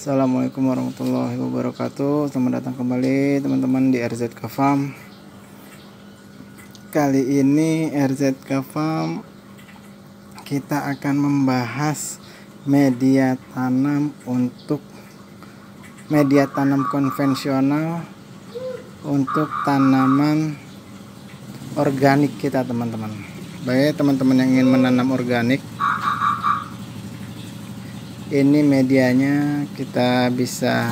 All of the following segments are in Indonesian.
Assalamualaikum warahmatullahi wabarakatuh. Selamat datang kembali teman-teman di RZK Farm. Kali ini RZK Farm kita akan membahas media tanam konvensional untuk tanaman organik kita, teman-teman. Baik, teman-teman yang ingin menanam organik, ini medianya kita bisa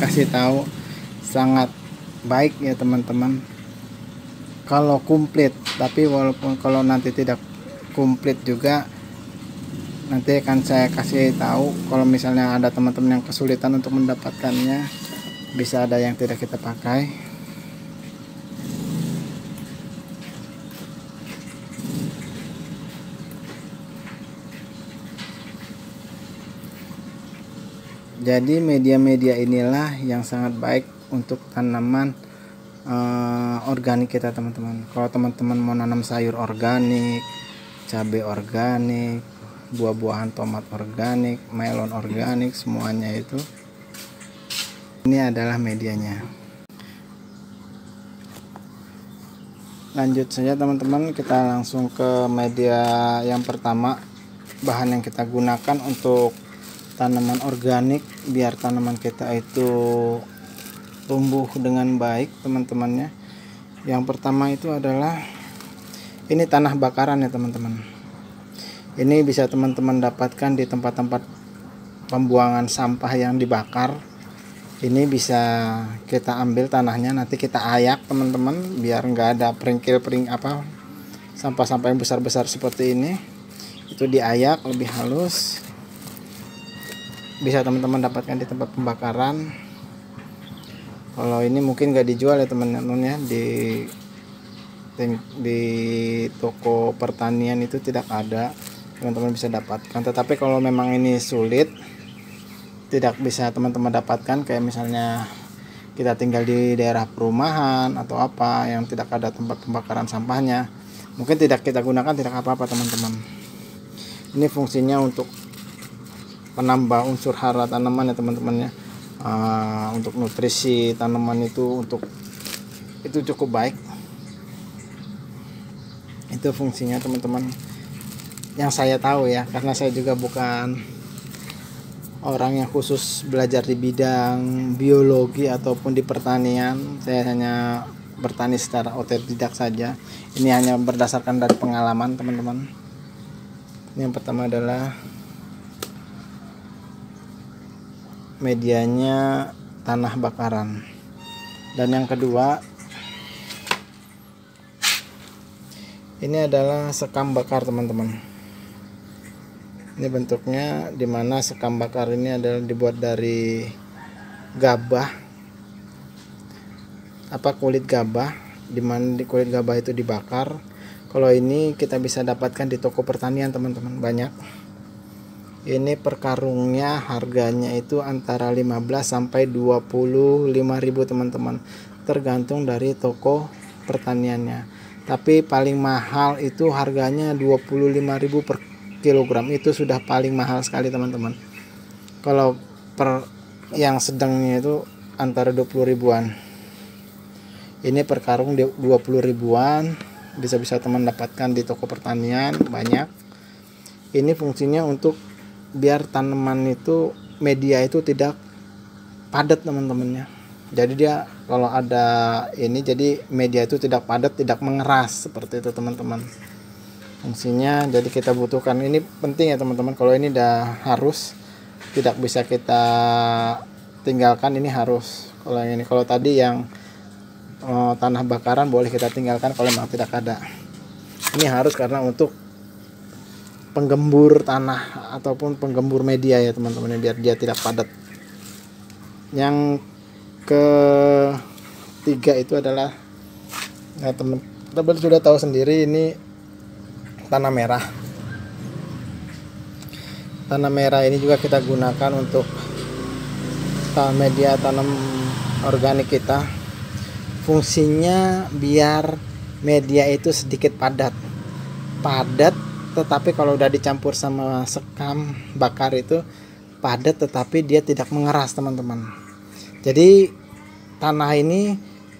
kasih tahu sangat baik ya teman-teman, kalau komplit. Tapi walaupun kalau nanti tidak komplit juga, nanti akan saya kasih tahu. Kalau misalnya ada teman-teman yang kesulitan untuk mendapatkannya, bisa ada yang tidak kita pakai. Jadi media-media inilah yang sangat baik untuk tanaman organik kita, teman-teman. Kalau teman-teman mau nanam sayur organik, cabai organik, buah-buahan tomat organik, melon organik, semuanya itu ini adalah medianya. Lanjut saja teman-teman, kita langsung ke media yang pertama. Bahan yang kita gunakan untuk tanaman organik biar tanaman kita itu tumbuh dengan baik, teman-temannya. Yang pertama itu adalah ini tanah bakaran ya teman-teman. Ini bisa teman-teman dapatkan di tempat-tempat pembuangan sampah yang dibakar. Ini bisa kita ambil tanahnya, nanti kita ayak teman-teman, biar nggak ada sampah-sampah yang besar-besar seperti ini. Itu diayak lebih halus. Bisa teman-teman dapatkan di tempat pembakaran. Kalau ini mungkin gak dijual ya teman-teman ya, di toko pertanian itu tidak ada, teman-teman bisa dapatkan. Tetapi kalau memang ini sulit, tidak bisa teman-teman dapatkan, kayak misalnya kita tinggal di daerah perumahan atau apa yang tidak ada tempat pembakaran sampahnya, mungkin tidak kita gunakan, tidak apa-apa teman-teman. Ini fungsinya untuk penambah unsur hara tanaman ya teman-teman ya. Untuk nutrisi tanaman itu cukup baik. Itu fungsinya teman-teman, yang saya tahu ya, karena saya juga bukan orang yang khusus belajar di bidang biologi ataupun di pertanian. Saya hanya bertani secara otodidak saja. Ini hanya berdasarkan dari pengalaman teman-teman. Yang pertama adalah medianya tanah bakaran, dan yang kedua ini adalah sekam bakar teman-teman. Ini bentuknya, dimana sekam bakar ini adalah dibuat dari gabah, kulit gabah, dimana di kulit gabah itu dibakar. Kalau ini kita bisa dapatkan di toko pertanian teman-teman, banyak. Ini per karungnya harganya itu antara 15 sampai 25.000 teman-teman, tergantung dari toko pertaniannya. Tapi paling mahal itu harganya 25.000 per kilogram. Itu sudah paling mahal sekali teman-teman. Kalau per yang sedangnya itu antara 20 ribuan. Ini per karung 20 ribuan, bisa-bisa teman dapatkan di toko pertanian, banyak. Ini fungsinya untuk biar tanaman itu, media itu tidak padat teman-temannya. Jadi dia kalau ada ini, jadi media itu tidak padat, tidak mengeras seperti itu teman-teman. Fungsinya jadi kita butuhkan, ini penting ya teman-teman. Kalau ini udah harus, tidak bisa kita tinggalkan, ini harus. Kalau ini, kalau tadi yang tanah bakaran boleh kita tinggalkan kalau memang tidak ada. Ini harus karena untuk penggembur tanah ataupun penggembur media ya teman-teman, biar dia tidak padat. Yang ketiga itu adalah, nah teman-teman sudah tahu sendiri, ini tanah merah. Tanah merah ini juga kita gunakan untuk media tanam organik kita. Fungsinya biar media itu sedikit padat, tetapi kalau udah dicampur sama sekam bakar itu padat tetapi dia tidak mengeras teman-teman. Jadi tanah ini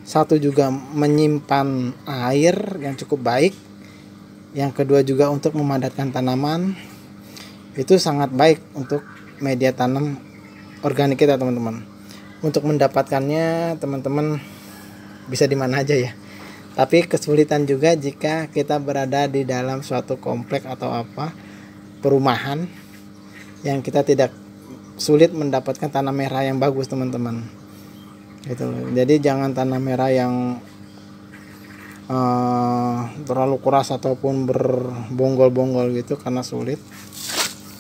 satu juga menyimpan air yang cukup baik, yang kedua juga untuk memadatkan tanaman. Itu sangat baik untuk media tanam organik kita teman-teman. Untuk mendapatkannya teman-teman bisa di mana aja ya. Tapi kesulitan juga jika kita berada di dalam suatu komplek atau perumahan yang kita tidak sulit mendapatkan tanah merah yang bagus teman-teman. Gitu loh. Jadi jangan tanah merah yang terlalu keras ataupun berbonggol-bonggol gitu karena sulit.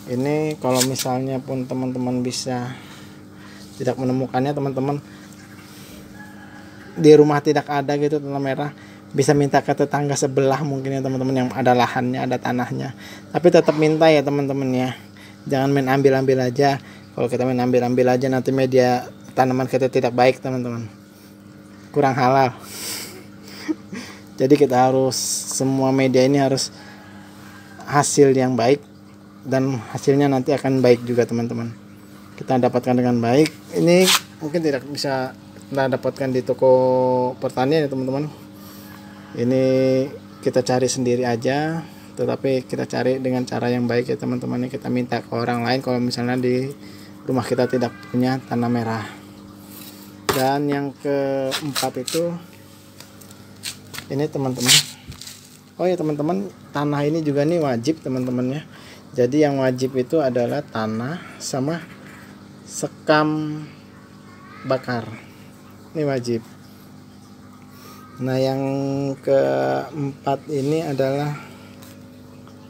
Ini kalau misalnya pun teman-teman bisa tidak menemukannya, teman-teman di rumah tidak ada gitu tanah merah, bisa minta ke tetangga sebelah mungkin ya teman-teman yang ada lahannya, ada tanahnya. Tapi tetap minta ya teman-teman ya. Jangan main ambil-ambil aja. Kalau kita main ambil-ambil aja nanti media tanaman kita tidak baik teman-teman. Kurang halal. Jadi kita harus, semua media ini harus hasil yang baik, dan hasilnya nanti akan baik juga teman-teman. Kita dapatkan dengan baik. Ini mungkin tidak bisa kita dapatkan di toko pertanian ya teman-teman. Ini kita cari sendiri aja, tetapi kita cari dengan cara yang baik ya teman-teman. Kita minta ke orang lain kalau misalnya di rumah kita tidak punya tanah merah. Dan yang keempat itu ini teman-teman. Oh ya teman-teman, tanah ini juga nih wajib teman-teman ya. Jadi yang wajib itu adalah tanah sama sekam bakar. Ini wajib. Nah, yang keempat ini adalah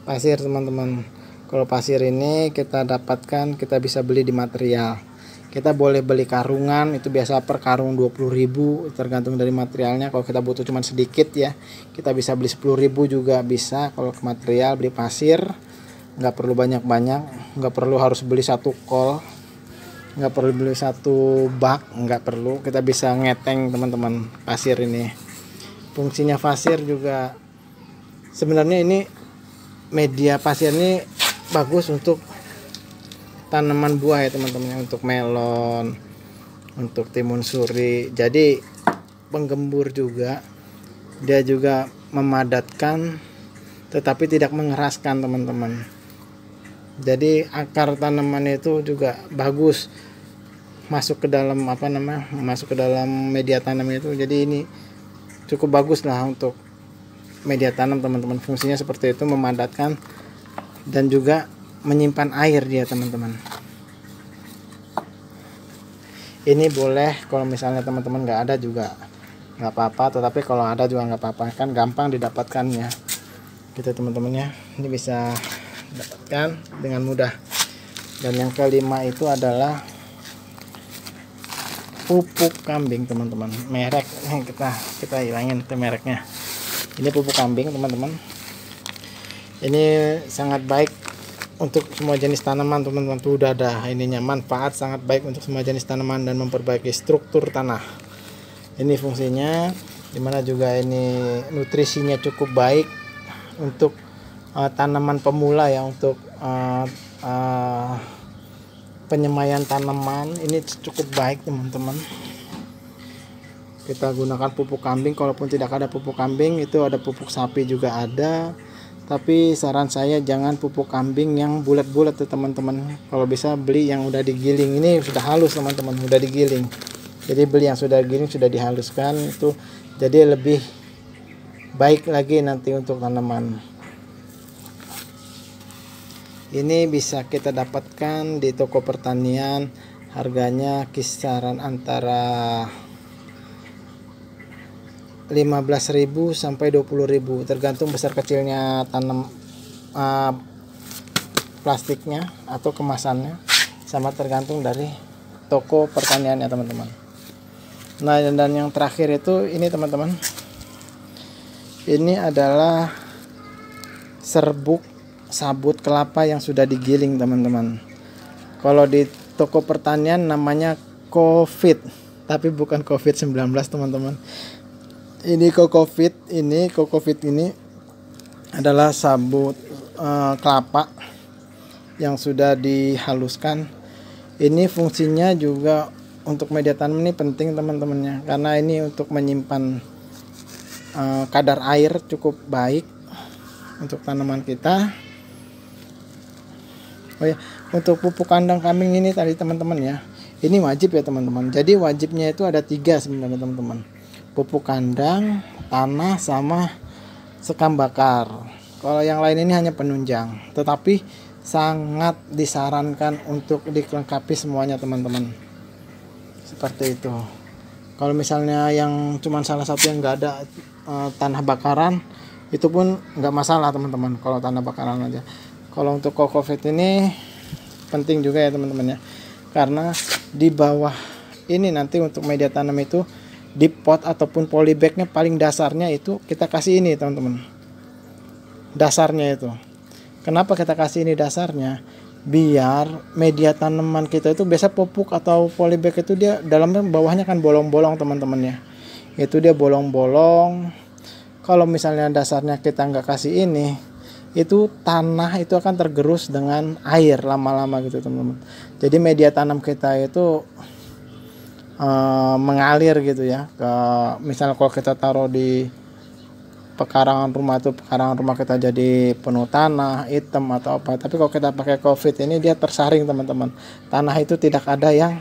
pasir teman-teman. Kalau pasir ini kita dapatkan, kita bisa beli di material. Kita boleh beli karungan, itu biasa per karung 20.000 tergantung dari materialnya. Kalau kita butuh cuma sedikit ya, kita bisa beli 10.000 juga bisa. Kalau ke material beli pasir, nggak perlu banyak-banyak, nggak perlu harus beli satu kol, nggak perlu beli satu bak, nggak perlu. Kita bisa ngeteng teman-teman pasir ini. Fungsinya pasir juga sebenarnya ini, media pasir ini bagus untuk tanaman buah ya teman-teman, untuk melon, untuk timun suri. Jadi penggembur juga, dia juga memadatkan tetapi tidak mengeraskan teman-teman. Jadi akar tanaman itu juga bagus masuk ke dalam masuk ke dalam media tanam itu. Jadi ini cukup bagus lah untuk media tanam teman-teman. Fungsinya seperti itu, memadatkan dan juga menyimpan air dia teman-teman. Ini boleh kalau misalnya teman-teman nggak ada juga nggak apa-apa, tetapi kalau ada juga nggak apa-apa, kan gampang didapatkannya gitu teman-teman ya. Ini bisa dapatkan dengan mudah. Dan yang kelima itu adalah pupuk kambing teman-teman. Merek kita hilangin itu mereknya. Ini pupuk kambing teman-teman. Ini sangat baik untuk semua jenis tanaman teman-teman. Tuh udah ada ininya, manfaat sangat baik untuk semua jenis tanaman dan memperbaiki struktur tanah. Ini fungsinya, dimana juga ini nutrisinya cukup baik untuk tanaman pemula ya, untuk penyemaian tanaman. Ini cukup baik teman-teman. Kita gunakan pupuk kambing. Kalaupun tidak ada pupuk kambing, itu ada pupuk sapi juga ada. Tapi saran saya jangan pupuk kambing yang bulat-bulat tuh teman-teman. Kalau bisa beli yang udah digiling. Ini sudah halus teman-teman, udah digiling. Jadi beli yang sudah digiling, sudah dihaluskan itu, jadi lebih baik lagi nanti untuk tanaman. Ini bisa kita dapatkan di toko pertanian. Harganya kisaran antara 15.000 sampai 20.000 tergantung besar kecilnya tanam plastiknya atau kemasannya, sama tergantung dari toko pertaniannya teman-teman. Nah, dan yang terakhir itu ini teman-teman, ini adalah serbuk sabut kelapa yang sudah digiling teman-teman. Kalau di toko pertanian namanya COVID, tapi bukan COVID-19 teman-teman. Ini kokofit ini adalah sabut kelapa yang sudah dihaluskan Ini fungsinya juga untuk media tanam ini penting teman-temannya, karena ini untuk menyimpan kadar air cukup baik untuk tanaman kita. Oh ya, untuk pupuk kandang kambing ini tadi teman-teman ya, ini wajib ya teman-teman. Jadi wajibnya itu ada 3 sebenarnya teman-teman: pupuk kandang, tanah, sama sekam bakar. Kalau yang lain ini hanya penunjang, tetapi sangat disarankan untuk dilengkapi semuanya teman-teman, seperti itu. Kalau misalnya yang cuma salah satu yang nggak ada tanah bakaran, itu pun nggak masalah teman-teman, kalau tanah bakaran aja. Kalau untuk kokofit ini penting juga ya teman-teman ya, karena di bawah ini nanti untuk media tanam itu di pot ataupun polybagnya paling dasarnya itu kita kasih ini teman-teman, dasarnya itu. Kenapa kita kasih ini dasarnya? Biar media tanaman kita itu biasa pupuk atau polybag itu dia dalamnya bawahnya kan bolong-bolong teman-teman ya, itu dia bolong-bolong. Kalau misalnya dasarnya kita nggak kasih ini, itu tanah itu akan tergerus dengan air lama-lama gitu teman-teman. Jadi media tanam kita itu mengalir gitu ya, ke misalnya kalau kita taruh di pekarangan rumah itu, pekarangan rumah kita jadi penuh tanah hitam atau apa. Tapi kalau kita pakai COVID ini dia tersaring teman-teman, tanah itu tidak ada yang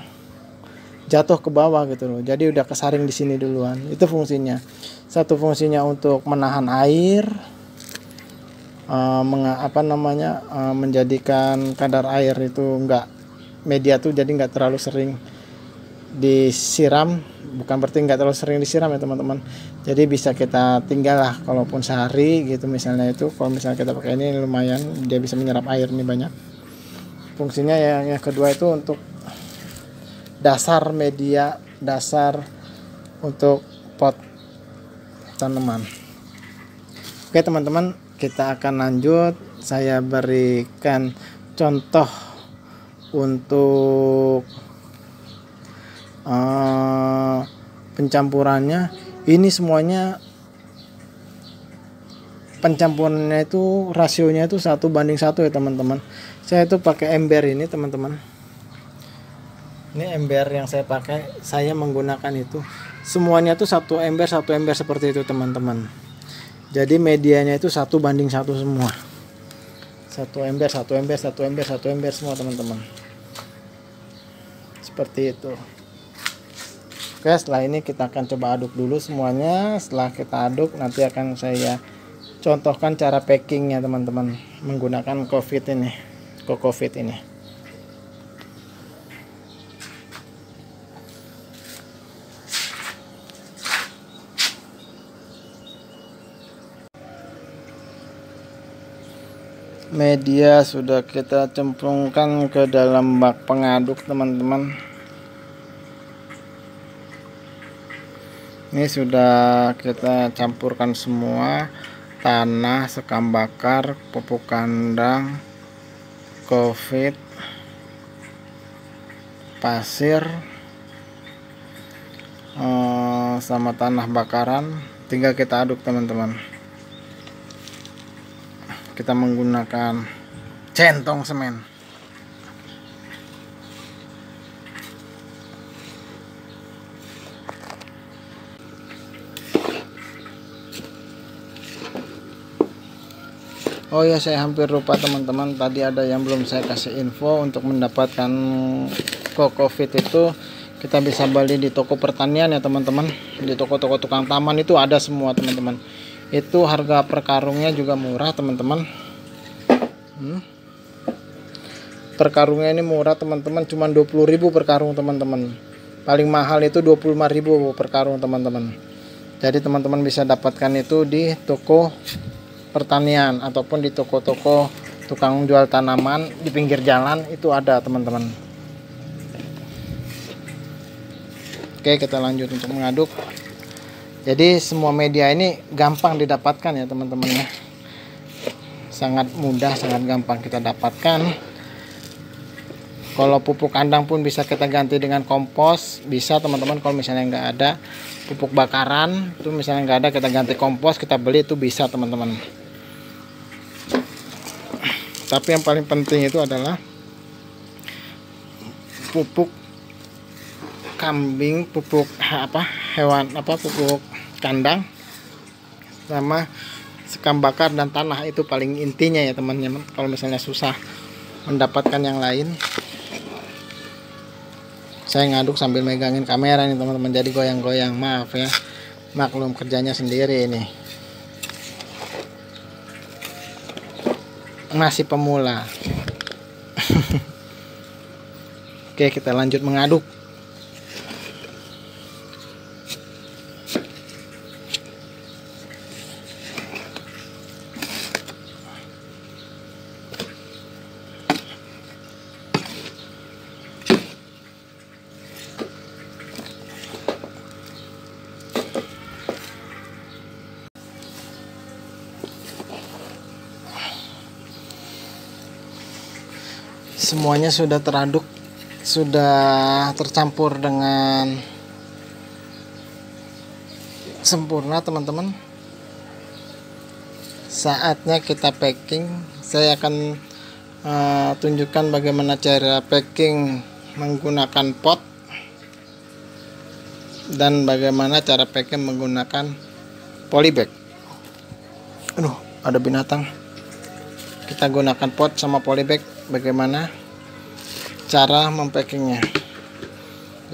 jatuh ke bawah gitu loh, jadi udah kesaring di sini duluan. Itu fungsinya. Satu fungsinya untuk menahan air, menjadikan kadar air itu enggak, media tuh jadi nggak terlalu sering disiram. Bukan berarti nggak terlalu sering disiram ya teman-teman, jadi bisa kita tinggal lah kalaupun sehari gitu misalnya. Itu kalau misalnya kita pakai ini lumayan dia bisa menyerap air nih banyak. Fungsinya yang kedua itu untuk dasar media, dasar untuk pot tanaman. Oke teman-teman, kita akan lanjut. Saya berikan contoh untuk pencampurannya. Ini semuanya pencampurannya itu rasionya itu 1:1 ya teman-teman. Saya itu pakai ember ini teman-teman. Ini ember yang saya pakai, saya menggunakan itu semuanya tuh 1 ember seperti itu teman-teman. Jadi medianya itu 1:1 semua. 1 ember semua teman-teman. Seperti itu. Oke, setelah ini kita akan coba aduk dulu semuanya. Setelah kita aduk, nanti akan saya contohkan cara packingnya teman-teman, menggunakan kokofit ini. Media sudah kita cemplungkan ke dalam bak pengaduk teman-teman. Ini sudah kita campurkan semua: tanah, sekam bakar, pupuk kandang, kokofit, pasir, sama tanah bakaran. Tinggal kita aduk teman-teman. Kita menggunakan centong semen. Oh ya, saya hampir lupa teman-teman, tadi ada yang belum saya kasih info. Untuk mendapatkan kokofit itu kita bisa beli di toko pertanian ya teman-teman. Di toko-toko tukang taman itu ada semua teman-teman. Itu harga per karungnya juga murah teman-teman. Per karungnya ini murah teman-teman, cuma 20.000 per karung teman-teman. Paling mahal itu 25.000 per karung teman-teman. Jadi teman-teman bisa dapatkan itu di toko pertanian ataupun di toko-toko tukang jual tanaman di pinggir jalan itu ada teman-teman. Oke, kita lanjut untuk mengaduk. Jadi semua media ini gampang didapatkan ya teman-teman ya, sangat mudah, sangat gampang kita dapatkan. Kalau pupuk kandang pun bisa kita ganti dengan kompos, bisa teman-teman. Kalau misalnya nggak ada pupuk bakaran itu, misalnya nggak ada, kita ganti kompos, kita beli itu bisa teman-teman. Tapi yang paling penting itu adalah pupuk kambing, pupuk hewan pupuk kandang, sama sekam bakar dan tanah. Itu paling intinya ya teman-teman. Kalau misalnya susah mendapatkan yang lain, saya ngaduk sambil megangin kamera nih teman-teman, jadi goyang-goyang, maaf ya, maklum kerjanya sendiri ini, masih pemula. Oke, kita lanjut mengaduk. Semuanya sudah teraduk, sudah tercampur dengan sempurna teman-teman. Saatnya kita packing. Saya akan tunjukkan bagaimana cara packing menggunakan pot dan bagaimana cara packing menggunakan polybag. Aduh, ada binatang. Kita gunakan pot sama polybag, bagaimana cara mempackingnya.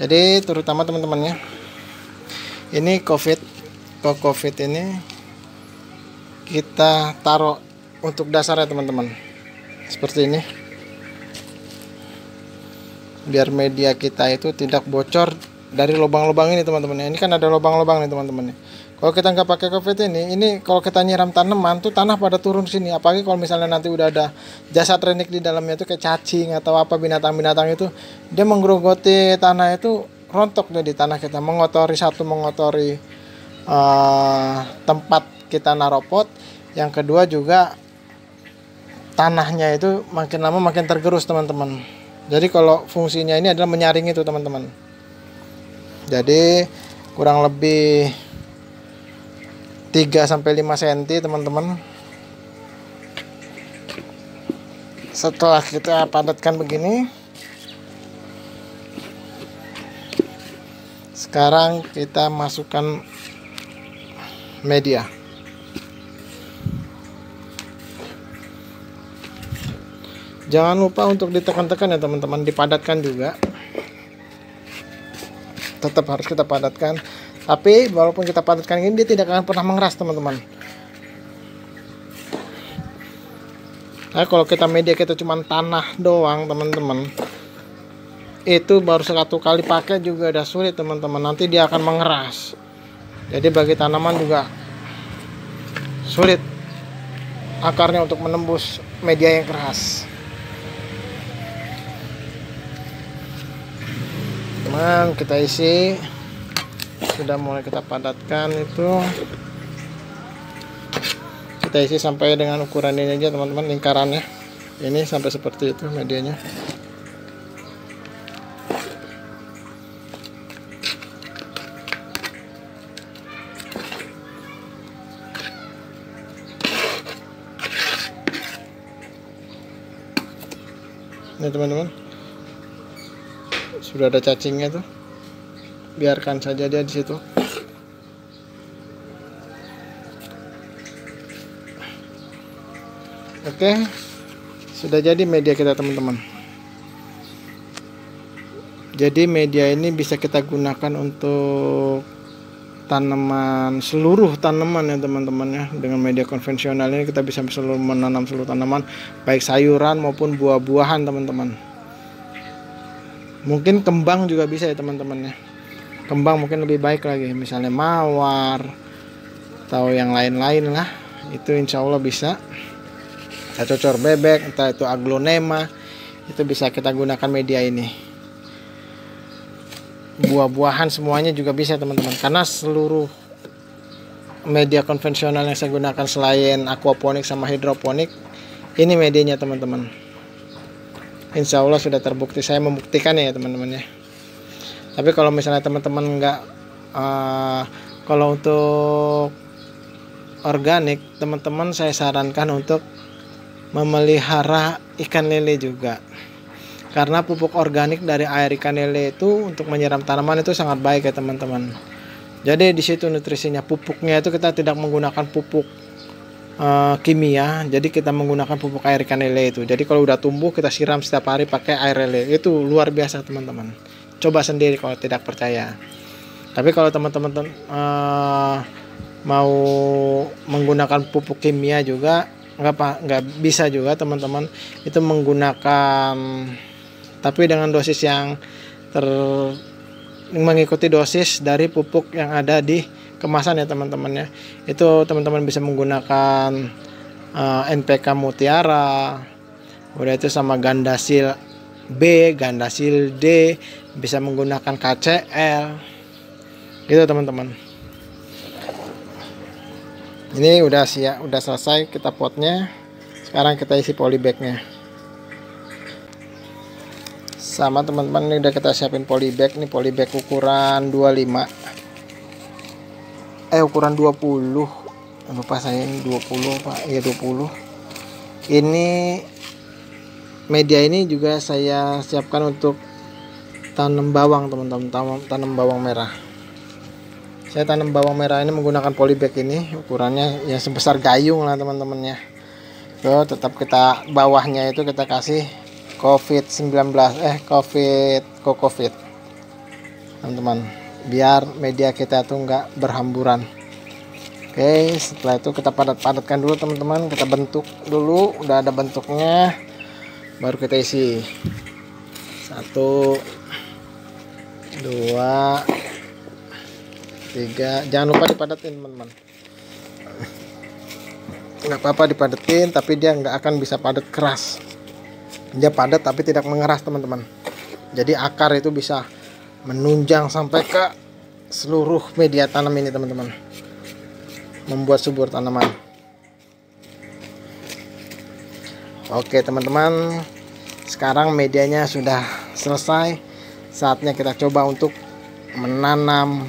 Jadi terutama teman-temannya, ini COVID ini kita taruh untuk dasarnya teman-teman, seperti ini, biar media kita itu tidak bocor dari lubang-lubang ini teman-teman. Ini kan ada lubang-lubang nih teman-teman. Kalau kita nggak pakai COVID ini kalau kita nyiram tanaman tuh tanah pada turun sini. Apalagi kalau misalnya nanti udah ada jasad renik di dalamnya itu, kayak cacing atau apa binatang-binatang itu, dia menggerogoti tanah itu, rontok di tanah kita, mengotori tempat kita naruh pot. Yang kedua juga tanahnya itu makin lama makin tergerus teman-teman. Jadi kalau fungsinya ini adalah menyaring itu teman-teman. Jadi kurang lebih 3-5 cm teman-teman. Setelah kita padatkan begini, sekarang kita masukkan media. Jangan lupa untuk ditekan-tekan ya teman-teman, dipadatkan juga. Tetap harus kita padatkan. Tapi walaupun kita padatkan ini, dia tidak akan pernah mengeras teman-teman. Nah, kalau kita media kita cuma tanah doang teman-teman, itu baru 1 kali pakai juga udah sulit teman-teman. Nanti dia akan mengeras. Jadi bagi tanaman juga sulit akarnya untuk menembus media yang keras. Teman, kita isi. Sudah mulai kita padatkan itu, kita isi sampai dengan ukuran ini aja teman-teman, lingkarannya ini sampai seperti itu medianya. Ini teman-teman, sudah ada cacingnya tuh, biarkan saja dia di situ. Oke, sudah jadi media kita teman-teman. Jadi media ini bisa kita gunakan untuk tanaman, seluruh tanaman ya teman-teman ya. Dengan media konvensional ini kita bisa menanam seluruh tanaman, baik sayuran maupun buah-buahan teman-teman. Mungkin kembang juga bisa ya teman-teman ya. Kembang mungkin lebih baik lagi, misalnya mawar atau yang lain-lain lah, itu insya Allah bisa. Kita cocor bebek, entah itu aglonema, itu bisa kita gunakan media ini. Buah-buahan semuanya juga bisa teman-teman, karena seluruh media konvensional yang saya gunakan selain aquaponik sama hidroponik, ini medianya teman-teman. Insya Allah sudah terbukti, saya membuktikan ya teman-teman ya. Tapi kalau misalnya teman-teman nggak, kalau untuk organik teman-teman, saya sarankan untuk memelihara ikan lele juga. Karena pupuk organik dari air ikan lele itu untuk menyiram tanaman itu sangat baik ya teman-teman. Jadi di situ nutrisinya. Pupuknya itu kita tidak menggunakan pupuk kimia, jadi kita menggunakan pupuk air ikan lele itu. Jadi kalau udah tumbuh kita siram setiap hari pakai air lele. Itu luar biasa teman-teman. Coba sendiri kalau tidak percaya. Tapi kalau teman-teman mau menggunakan pupuk kimia juga nggak bisa juga teman-teman. Itu menggunakan tapi dengan dosis yang mengikuti dosis dari pupuk yang ada di kemasan ya teman-teman ya. Itu teman-teman bisa menggunakan NPK Mutiara, udah itu sama Gandasil B, Gandasil D, bisa menggunakan KCL gitu teman-teman. Ini udah siap, udah selesai kita potnya. Sekarang kita isi polybagnya. Sama teman-teman, ini udah kita siapin polybag. Ini polybag ukuran 25. Ukuran 20. Lupa saya ini 20 Pak. Ya 20. Ini media ini juga saya siapkan untuk tanam bawang teman-teman, tanam bawang merah. Saya tanam bawang merah ini menggunakan polybag ini, ukurannya ya sebesar gayung lah teman-temannya. Tetap kita bawahnya itu kita kasih COVID-19 Cocofit teman-teman, biar media kita tuh nggak berhamburan. Oke, setelah itu kita padat-padatkan dulu teman-teman, kita bentuk dulu. Udah ada bentuknya baru kita isi. 1 2 3, jangan lupa dipadatin teman-teman. Nggak apa-apa dipadatin, tapi dia nggak akan bisa padat keras. Dia padat tapi tidak mengeras teman-teman. Jadi akar itu bisa menunjang sampai ke seluruh media tanam ini teman-teman, membuat subur tanaman. Oke teman-teman, sekarang medianya sudah selesai. Saatnya kita coba untuk menanam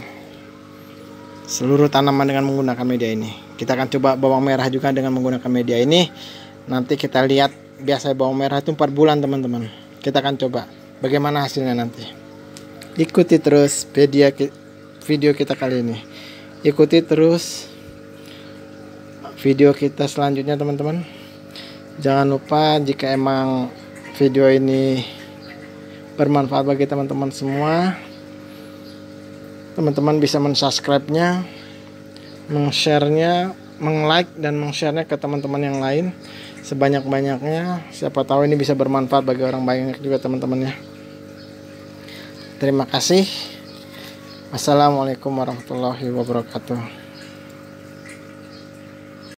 seluruh tanaman dengan menggunakan media ini. Kita akan coba bawang merah juga dengan menggunakan media ini. Nanti kita lihat, biasa bawang merah itu 4 bulan teman-teman. Kita akan coba bagaimana hasilnya nanti. Ikuti terus video kita kali ini. Ikuti terus video kita selanjutnya teman-teman. Jangan lupa jika emang video ini bermanfaat bagi teman-teman semua, teman-teman bisa mensubscribe-nya, meng-share-nya, meng-like dan meng-share-nya ke teman-teman yang lain sebanyak-banyaknya. Siapa tahu ini bisa bermanfaat bagi orang banyak juga teman-teman ya. Terima kasih. Assalamualaikum warahmatullahi wabarakatuh.